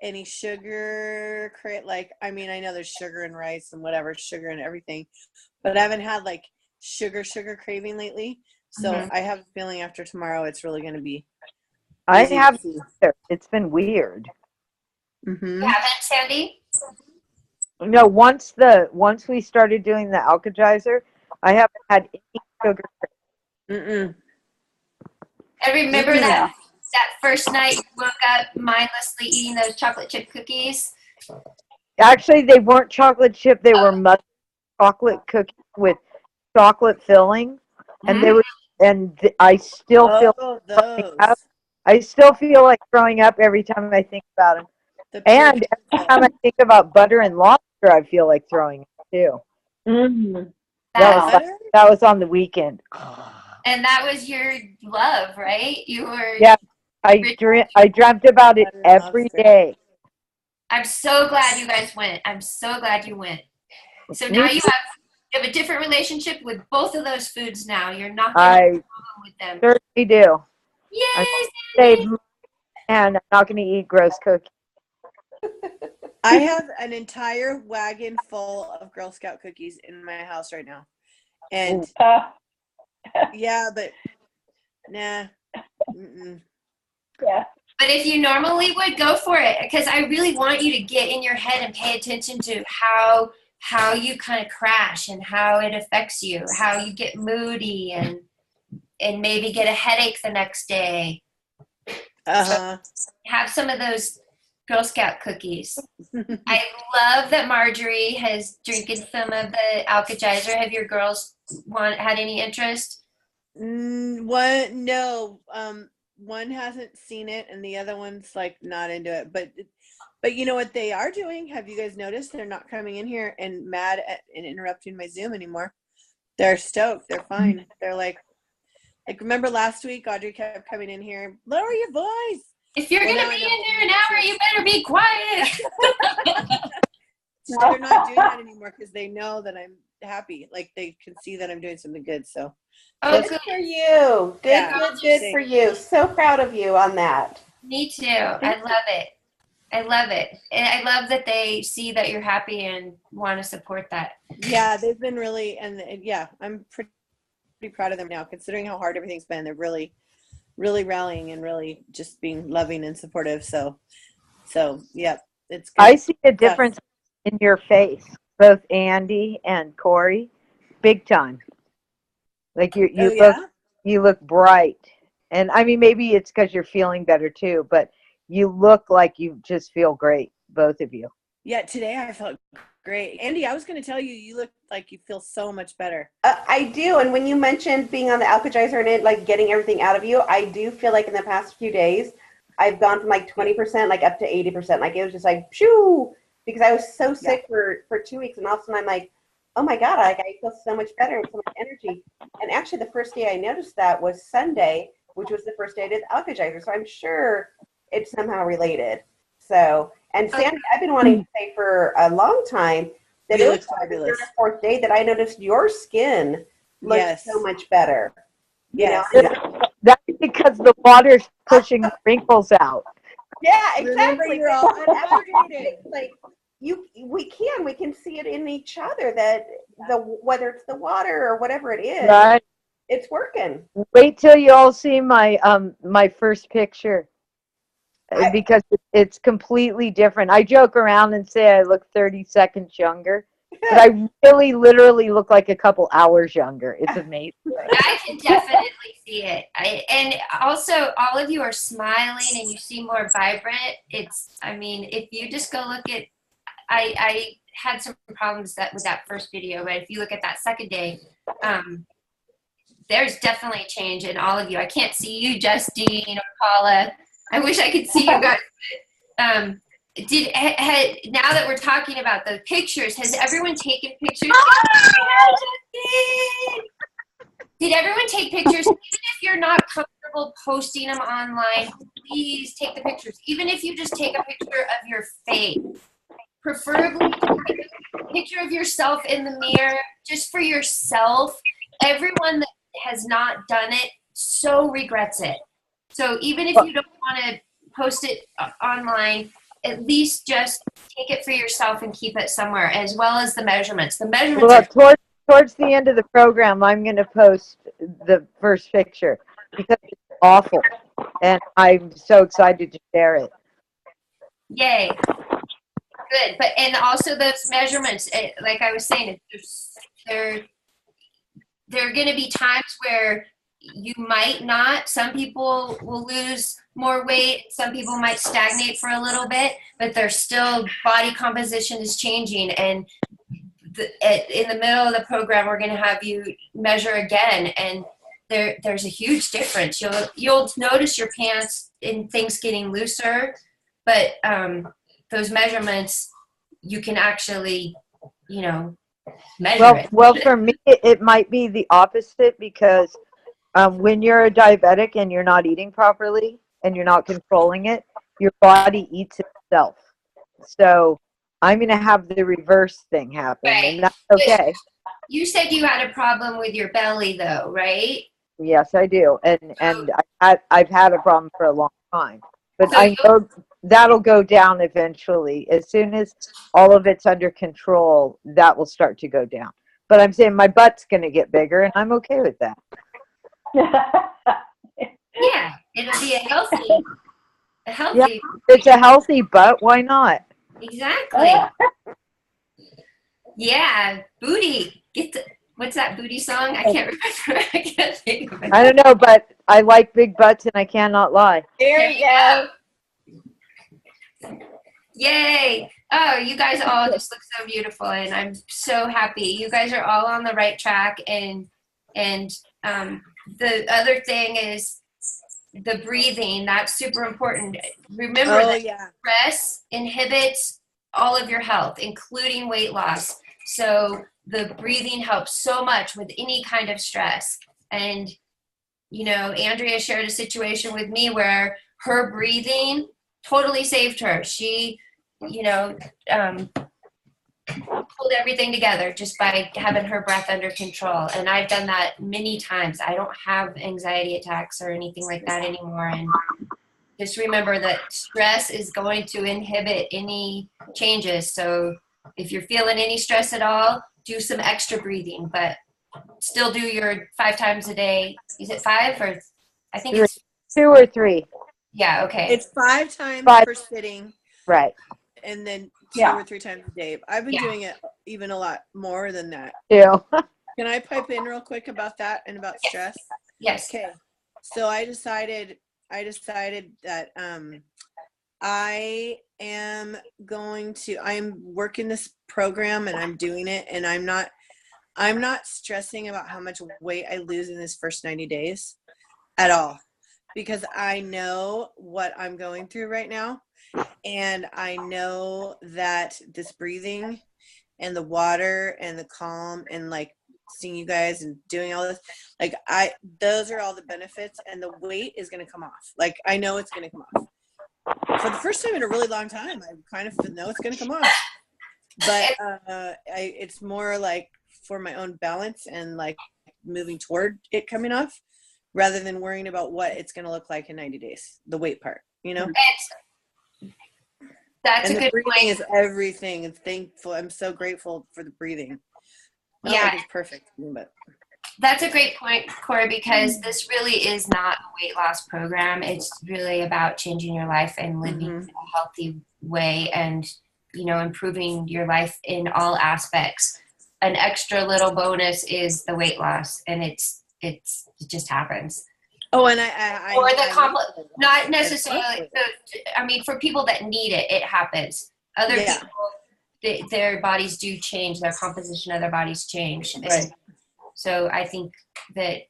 any sugar, like, I mean, I know there's sugar in rice and whatever, sugar and everything, but I haven't had like sugar craving lately. So I have a feeling after tomorrow, it's really going to be I easy to have. see. It's been weird. Mm-hmm. You haven't, Sandy? No, once we started doing the Alkagizer, I haven't had any sugar. Mm-mm. I remember Mm-mm. that first night you woke up mindlessly eating those chocolate chip cookies. Actually, they weren't chocolate chip. They were mud chocolate cookies with chocolate filling, and they were. And I still feel. Those. I still feel like throwing up every time I think about them. The And every time I think about butter and lobster, I feel like throwing up too. Mm. That was on the weekend. And that was your love, right? You were. Yeah, I dreamt about it every day. I'm so glad you guys went. I'm so glad you went. So now you have a different relationship with both of those foods now. You're not going to have a problem with them. Certainly do. Yay! And I'm not going to eat gross cookies. I have an entire wagon full of Girl Scout cookies in my house right now. And yeah, but nah. Mm-mm. Yeah. But if you normally would, go for it, because I really want you to get in your head and pay attention to how you kind of crash and how it affects you, how you get moody and maybe get a headache the next day. So have some of those Girl Scout cookies. I love that Marjorie has drinking some of the Alkagizer. Have your girls had any interest? One hasn't seen it, and the other one's like not into it. But you know what they are doing? Have you guys noticed? They're not coming in here and mad at and interrupting my Zoom anymore. They're stoked. They're fine. They're like remember last week? Audrey kept coming in here. Lower your voice. If you're gonna be in there an hour, you better be quiet. They're not doing that anymore because they know that I'm happy. Like they can see that I'm doing something good. So. Good for you. Good for you. So proud of you on that. Me too. I love it. I love it. And I love that they see that you're happy and want to support that. Yeah, they've been really, and yeah, I'm pretty proud of them now, considering how hard everything's been. They're really really rallying and really just being loving and supportive. So yeah, it's good. I see a difference in your face, both Andy and Corey, big time. Like Oh yeah. you look bright, and I mean maybe it's because you're feeling better too, but you look like you just feel great, both of you. Yeah, today I felt great. Andy, I was going to tell you, you look like you feel so much better. I do. And when you mentioned being on the Alkagizer and it, like getting everything out of you, I do feel like in the past few days, I've gone from like 20%, like up to 80%. Like it was just like, shoo, because I was so sick for 2 weeks. And all of a sudden I'm like, oh my God, I feel so much better and so much energy. And actually the first day I noticed that was Sunday, which was the first day I did the Alkagizer. So I'm sure it's somehow related. So, and Sandy, I've been wanting to say for a long time that it was like the third or fourth day that I noticed your skin looked so much better. Yes. You know? That's because the water's pushing the wrinkles out. Yeah, Remember, exactly. you're all unhydrated. Like we can see it in each other that whether it's the water or whatever it is, Right. it's working. Wait till you all see my my first picture. Because it's completely different. I joke around and say I look 30 seconds younger, but I really literally look like a couple hours younger. It's amazing. I can definitely see it. And also, all of you are smiling and you seem more vibrant. I mean, if you just go look at, I had some problems with that first video, but if you look at that second day, there's definitely a change in all of you. I can't see you, Justine or Paula. I wish I could see you guys. Now that we're talking about the pictures, has everyone taken pictures? Did everyone take pictures? Even if you're not comfortable posting them online, please take the pictures. Even if you just take a picture of your face, preferably take a picture of yourself in the mirror, just for yourself. Everyone that has not done it so regrets it. So even if you don't want to post it online, at least just take it for yourself and keep it somewhere, as well as the measurements. The measurements towards the end of the program, I'm going to post the first picture because it's awful, and I'm so excited to share it. Yay. Good. But and also those measurements, like I was saying, there are going to be times where you might not. Some people will lose more weight. Some people might stagnate for a little bit, but their still body composition is changing. And in the middle of the program, we're going to have you measure again, and there's a huge difference. You'll notice your pants and things getting looser, but those measurements you can actually, measure it. Well, for me, it might be the opposite because. When you're a diabetic and you're not eating properly and you're not controlling it, your body eats itself. So I'm going to have the reverse thing happen, Right. and that's okay. You said you had a problem with your belly, though, right? Yes, I do, and I've had a problem for a long time, but So I know that'll go down eventually. As soon as all of it's under control, that will start to go down. But I'm saying my butt's going to get bigger, and I'm okay with that. Yeah, it'll be a healthy. Yeah, it's a healthy butt. Why not? Exactly. Yeah, booty. What's that booty song? I can't remember. I can't think of it. I don't know, but I like big butts, and I cannot lie. There you go. Yay! Oh, you guys all just look so beautiful, and I'm so happy. You guys are all on the right track, and the other thing is the breathing. That's super important. Remember that stress inhibits all of your health, including weight loss. So the breathing helps so much with any kind of stress. And, Andrea shared a situation with me where her breathing totally saved her. She, pulled everything together just by having her breath under control. And I've done that many times. I don't have anxiety attacks or anything like that anymore. And just remember that stress is going to inhibit any changes. So if you're feeling any stress at all, do some extra breathing, but still do your 5 times a day. Is it 5 or I think it's 2 or 3. Yeah, okay. It's 5 times 5. per sitting, Right. and then 2 Yeah. or 3 times a day. I've been doing it even a lot more than that. Ew. Can I pipe in real quick about that and about stress? Yes. Okay. So I decided that I'm working this program and I'm doing it, and I'm not stressing about how much weight I lose in this first 90 days at all, because I know what I'm going through right now, and I know that this breathing and the water and the calm and like seeing you guys and doing all this, like those are all the benefits, and the weight is going to come off. Like I know it's going to come off. For the first time in a really long time, I kind of know it's going to come off, but it's more like for my own balance and like moving toward it coming off, rather than worrying about what it's going to look like in 90 days, the weight part, you know? That's and a the good breathing point. is everything. And thankful. I'm so grateful for the breathing. Not Yeah. like it's perfect, but That's a great point, Corey, because this really is not a weight loss program. It's really about changing your life and living in a healthy way and, you know, improving your life in all aspects. An extra little bonus is the weight loss, and it just happens. Oh, and Or the not necessarily. I mean, for people that need it, it happens. Other people, their bodies do change. Their composition of their bodies change. Right. So I think that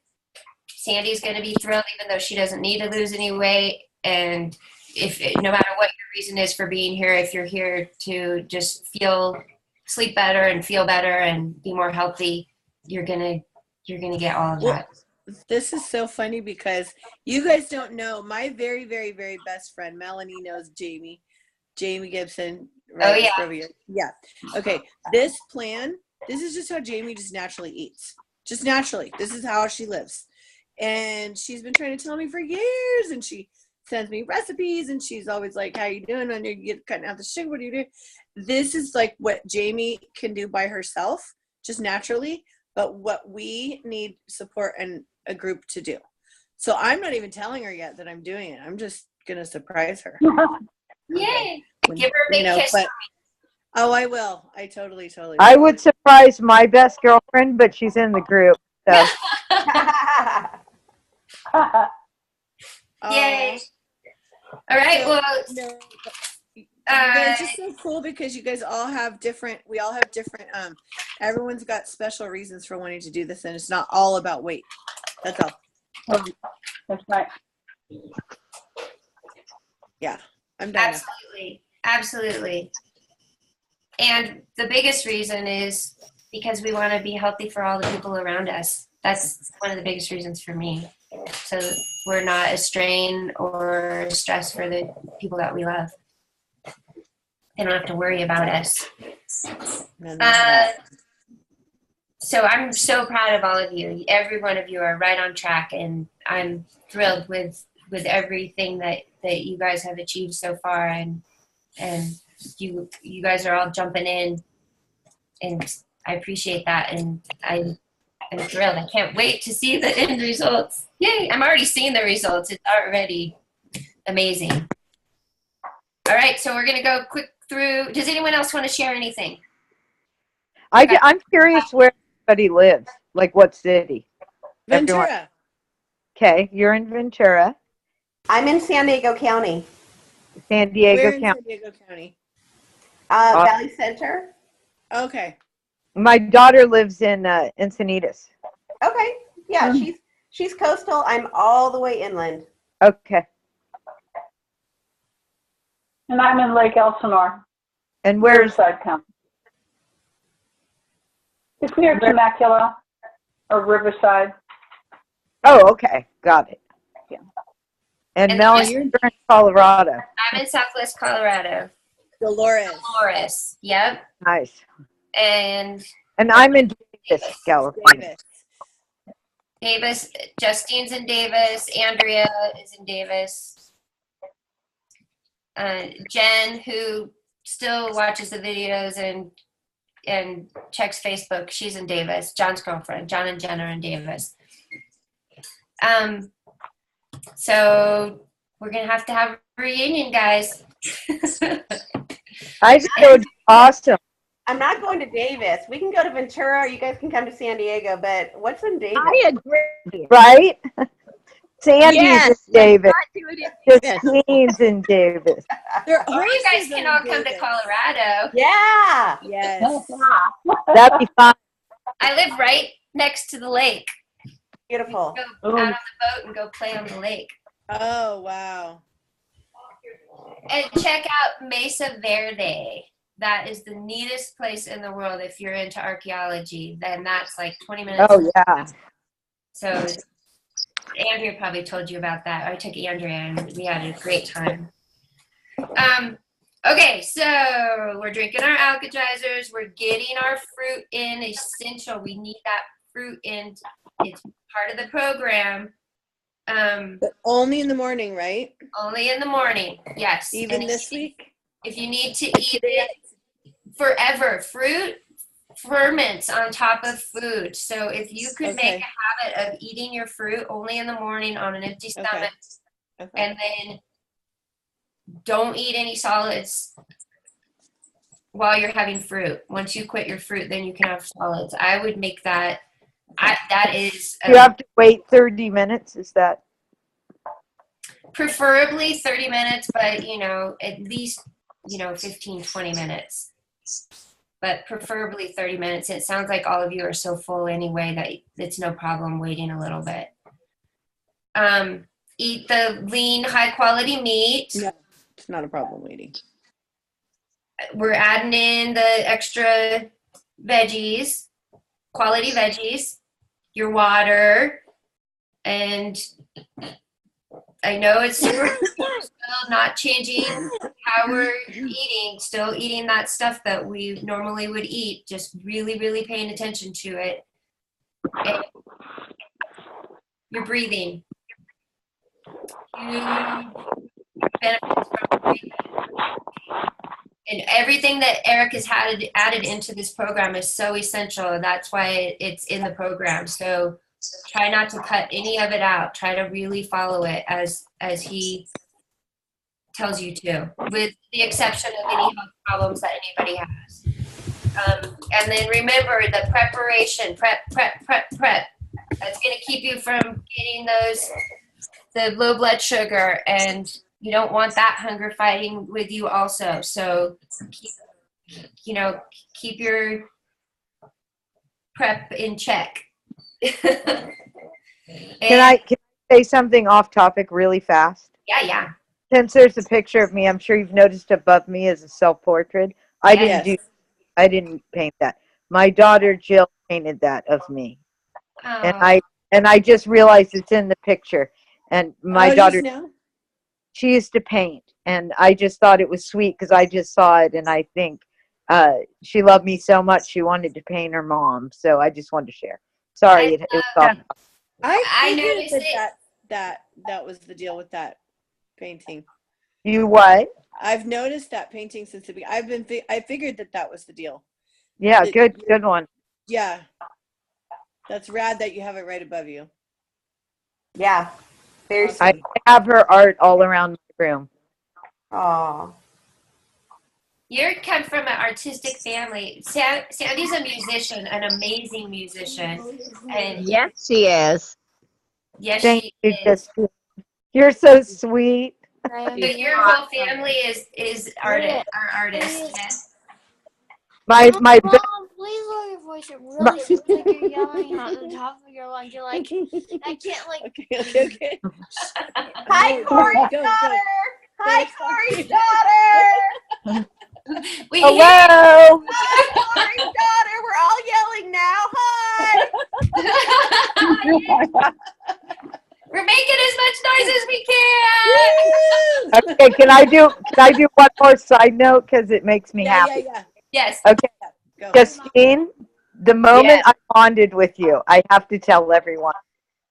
Sandy's going to be thrilled, even though she doesn't need to lose any weight. And no matter what your reason is for being here, if you're here to just sleep better and feel better and be more healthy, you're gonna get all of that. This is so funny because you guys don't know. My very, very, very best friend Melanie knows Jamie Gibson. Right? Oh yeah. Yeah. Okay. This is just how Jamie just naturally eats. Just naturally. This is how she lives. And she's been trying to tell me for years, and she sends me recipes, and she's always like, how you doing? When you get cutting out the sugar, what do you do? This is like what Jamie can do by herself, just naturally, but what we need support and a group to do. So I'm not even telling her yet that I'm doing it. I'm just gonna surprise her. Yay! Give her a big kiss. Oh, I will. I totally will. I would surprise my best girlfriend, but she's in the group. So. Yay! All right. Well, it's just so cool because you guys all have different. We all have different. Everyone's got special reasons for wanting to do this, and it's not all about weight. That's all. That's right. Yeah, I'm done. Absolutely. And the biggest reason is because we want to be healthy for all the people around us. That's one of the biggest reasons for me. So we're not a strain or stress for the people that we love. They don't have to worry about us. So I'm so proud of all of you. Every one of you are right on track, and I'm thrilled with everything that you guys have achieved so far, and you guys are all jumping in, and I appreciate that, and I'm thrilled. I can't wait to see the end results. Yay! I'm already seeing the results. It's already amazing. All right, so we're gonna go quick through. Does anyone else want to share anything? I'm curious where everybody lives, like what city? Ventura. Everyone. Okay, you're in Ventura. I'm in San Diego County. San Diego We're in County. San Diego County. Valley Center. Okay. My daughter lives in Encinitas. Okay. Yeah, she's coastal. I'm all the way inland. Okay. And I'm in Lake Elsinore. And where's Riverside County? It's near Temecula or Riverside. Oh, okay. Got it. Yeah. And Mel, you're in Colorado. I'm in Southwest Colorado. Dolores. Yep. Nice. And I'm in Davis, California. Davis. Justine's in Davis. Andrea is in Davis. Jen, who still watches the videos and checks Facebook, she's in Davis. John's girlfriend. John and Jen are in Davis. So we're going to have a reunion, guys. I just go awesome. I'm not going to Davis. We can go to Ventura. You guys can come to San Diego, but what's in Davis? I agree. Right? Sandy's Yes, in Davis. let's do it in Davis. Christine's in Davis. Or you guys can all come to Colorado. Yeah. Yes. That'd be fun. I live right next to the lake. Beautiful. Go out on the boat and go play on the lake. Oh, wow. And check out Mesa Verde. That is the neatest place in the world. If you're into archaeology, then that's like 20 minutes. Oh, yeah. So Andrea probably told you about that. I took Andrea and we had a great time. Okay, so we're drinking our alkalizers. We're getting our fruit in. Essential. We need that fruit in. It's part of the program. But only in the morning, right? Only in the morning. Yes. Even And this week? if you need to eat it forever, fruit ferments on top of food. So if you could make a habit of eating your fruit only in the morning on an empty stomach, and then don't eat any solids while you're having fruit. Once you quit your fruit, then you can have solids. I would make that. That is. You have to wait 30 minutes. Is that? Preferably 30 minutes, but at least 15, 20 minutes. But preferably 30 minutes. It sounds like all of you are so full anyway that it's no problem waiting a little bit. Eat the lean, high quality meat. No, it's not a problem waiting. We're adding in the extra veggies, quality veggies, your water, and I know it's super still not changing how we're eating, still eating that stuff that we normally would eat, just really, really paying attention to it. And you're breathing. Huge benefits from breathing. And everything that Eric has added into this program is so essential. That's why it's in the program. So try not to cut any of it out. Try to really follow it as he tells you to, with the exception of any health problems that anybody has. And then remember the preparation, prep. That's going to keep you from getting the low blood sugar, and you don't want that hunger fighting with you also. So keep your prep in check. Can I say something off topic really fast? Yeah. Since there's a picture of me, I'm sure you've noticed above me is a self-portrait. I didn't paint that. My daughter Jill painted that of me. Oh. And I just realized it's in the picture. And my daughter, she used to paint, and I just thought it was sweet because I just saw it, and I think she loved me so much she wanted to paint her mom. So I just wanted to share. Sorry, it was off. I noticed that was the deal with that painting. You what? I've noticed that painting since the beginning. I figured that was the deal. Yeah, good one. Yeah, that's rad that you have it right above you. Yeah, very sweet. I have her art all around my room. Aww. You come from an artistic family. Sandy's a musician, an amazing musician. And yes, she is. Yes, Thank she you, is. You're so sweet. But your whole family is artists. Yes. My Mom, please lower your voice. It really sounds like you're yelling at the top of your lungs. You're like, I can't like. Okay. Hi, Corey's daughter. Hi, Corey's daughter. Hello. Hi, Corey's daughter. We're all yelling now. Hi. We're making as much noise as we can. Okay, can I do one more side note because it makes me happy? Yeah. Yes. Okay. Go. Justine, the moment I bonded with you, I have to tell everyone.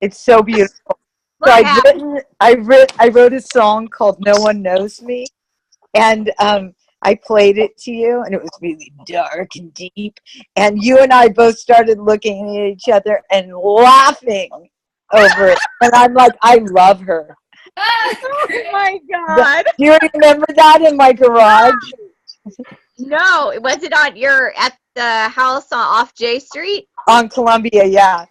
It's so beautiful. So I wrote a song called "No One Knows Me," and I played it to you, and it was really dark and deep. And you and I both started looking at each other and laughing over it. And I'm like, I love her. Oh Great. my God. Do you remember that in my garage? No, was it at the house off J Street? On Columbia, yeah.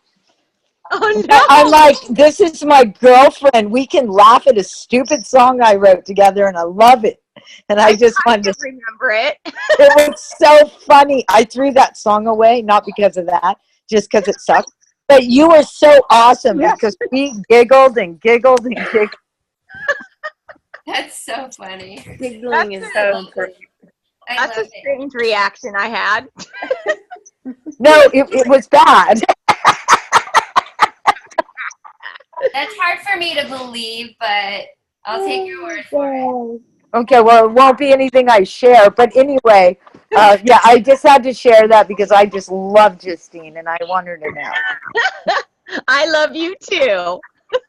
Oh I'm no. like, this is my girlfriend. We can laugh at a stupid song I wrote together, and I love it. And I just wanted to. Remember it. It was so funny. I threw that song away, not because of that, just because it sucked. But you were so awesome because we giggled and giggled and giggled. That's so funny. Giggling is That's so important. I That's a love it. strange reaction I had. No, it was bad. That's hard for me to believe, but I'll take your word for it. Okay, well, it won't be anything I share. But anyway, yeah, I just had to share that because I just love Justine and I want her to know. I love you too.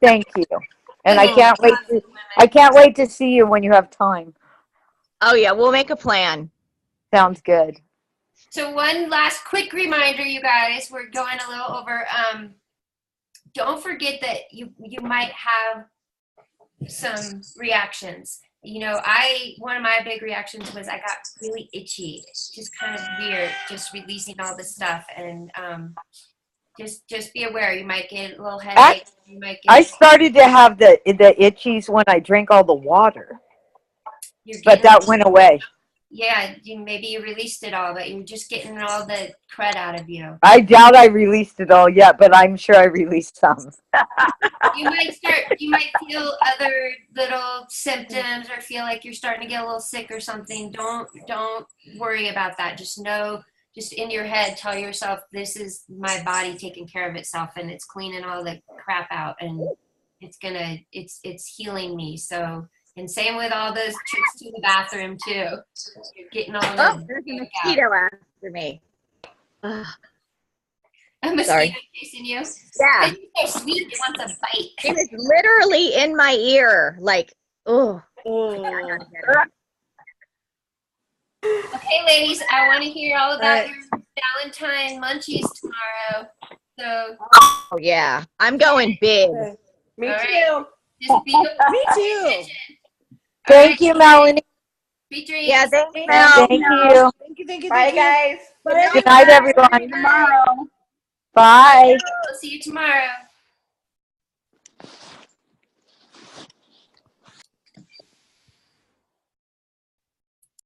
Thank you. And I can't wait to see you when you have time. Oh yeah, we'll make a plan. Sounds good. So one last quick reminder, you guys, we're going a little over. Don't forget that you might have some reactions. You know, one of my big reactions was I got really itchy. It's just kind of weird, just releasing all this stuff, and just be aware. You might get a little headache. You might get. I started to have the itchies when I drank all the water, but that went away. Yeah, maybe you released it all, but you're just getting all the crud out of you. I doubt I released it all yet, but I'm sure I released some. You might feel other little symptoms or feel like you're starting to get a little sick or something. Don't worry about that. Just know, just in your head, tell yourself, this is my body taking care of itself and it's cleaning all the crap out and it's healing me. So, and same with all those trips to the bathroom too. You're getting all the There's a mosquito after me. a mosquito Sorry. chasing you. Yeah. It's so sweet. It wants a bite. It was literally in my ear. Like, oh. Okay, ladies, I want to hear all about your Valentine munchies tomorrow. So. Oh yeah, I'm going big. Me All too. Just be Me too. Thank you, Melanie. Sweet dreams. Yeah, thanks, Mel. Thank you. Thank you. Bye, guys. Good night, everyone. Tomorrow. Bye. We'll see you tomorrow.